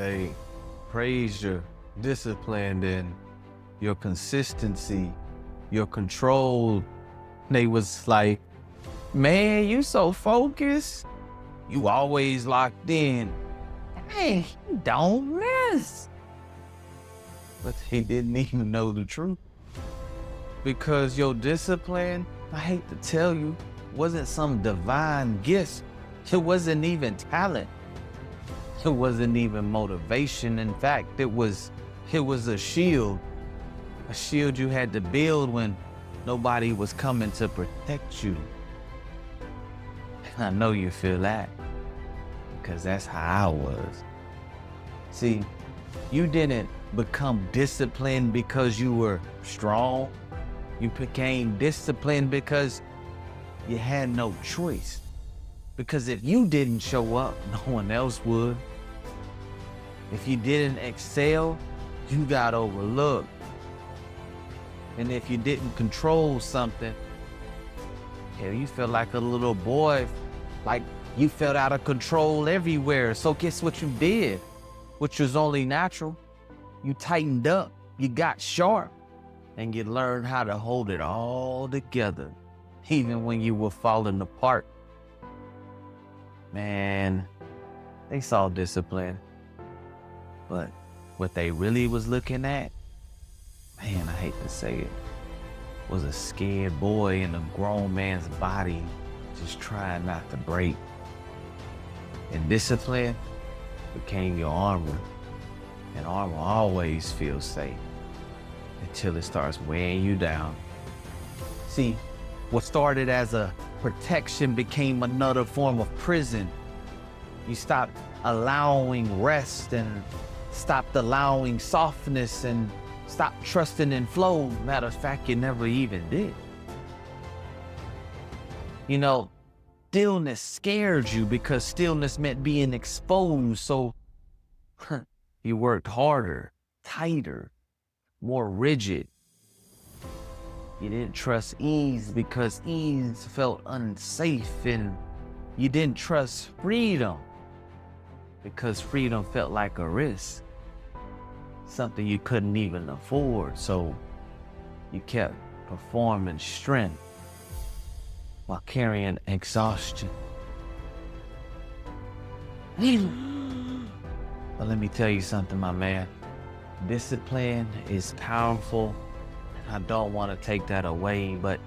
They praised your discipline and your consistency, your control. They was like, man, you so focused. You always locked in. Hey, you don't miss. But he didn't even know the truth. Because your discipline, I hate to tell you, wasn't some divine gift. It wasn't even talent. It wasn't even motivation. In fact, it was a shield you had to build when nobody was coming to protect you. And I know you feel that, because that's how I was. See, you didn't become disciplined because you were strong. You became disciplined because you had no choice. Because if you didn't show up, no one else would. If you didn't excel, you got overlooked. And if you didn't control something, hell, you felt like a little boy, like you felt out of control everywhere. So guess what you did, which was only natural? You tightened up, you got sharp, and you learned how to hold it all together, even when you were falling apart. Man, they saw discipline, but what they really was looking at, man, I hate to say it, was a scared boy in a grown man's body just trying not to break. And discipline became your armor, and armor always feels safe until it starts weighing you down. See, what started as a protection became another form of prison. You stopped allowing rest and stopped allowing softness and stopped trusting in flow. Matter of fact, you never even did. You know, stillness scared you because stillness meant being exposed. So you worked harder, tighter, more rigid. You didn't trust ease because ease felt unsafe, and you didn't trust freedom because freedom felt like a risk, something you couldn't even afford. So you kept performing strength while carrying exhaustion. But let me tell you something, my man. Discipline is powerful. I don't want to take that away, but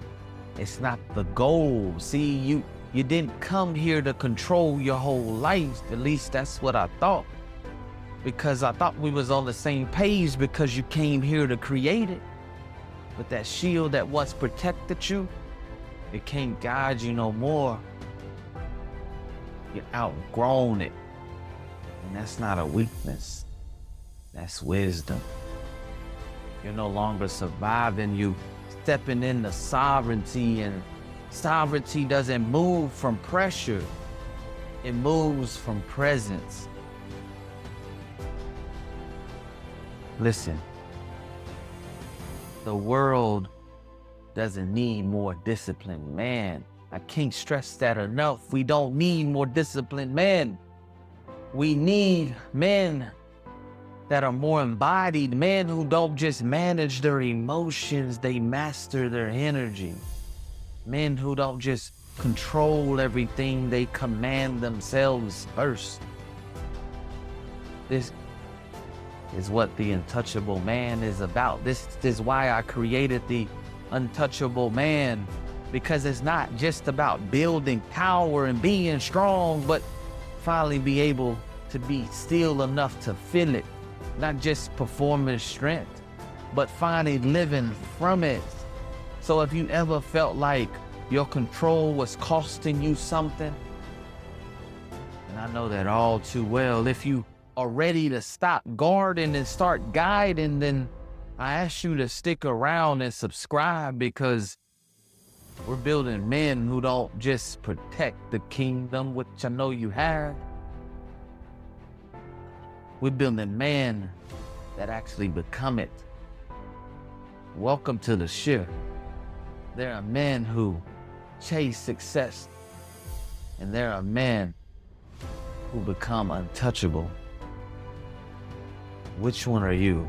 it's not the goal. See, you didn't come here to control your whole life. At least that's what I thought. Because I thought we was on the same page, because you came here to create it. But that shield that once protected you, it can't guide you no more. You've outgrown it. And that's not a weakness. That's wisdom. You're no longer surviving, you stepping into sovereignty, and sovereignty doesn't move from pressure, it moves from presence. Listen, the world doesn't need more disciplined men. I can't stress that enough. We don't need more disciplined men. We need men that are more embodied, men who don't just manage their emotions, they master their energy. Men who don't just control everything, they command themselves first. This is what the Untouchable Man is about. This is why I created the Untouchable Man, because it's not just about building power and being strong, but finally be able to be still enough to feel it. Not just performing strength, but finally living from it. So if you ever felt like your control was costing you something, and I know that all too well, if you are ready to stop guarding and start guiding, then I ask you to stick around and subscribe, because we're building men who don't just protect the kingdom, which I know you have. We're building men that actually become it. Welcome to the shift. There are men who chase success, and there are men who become untouchable. Which one are you?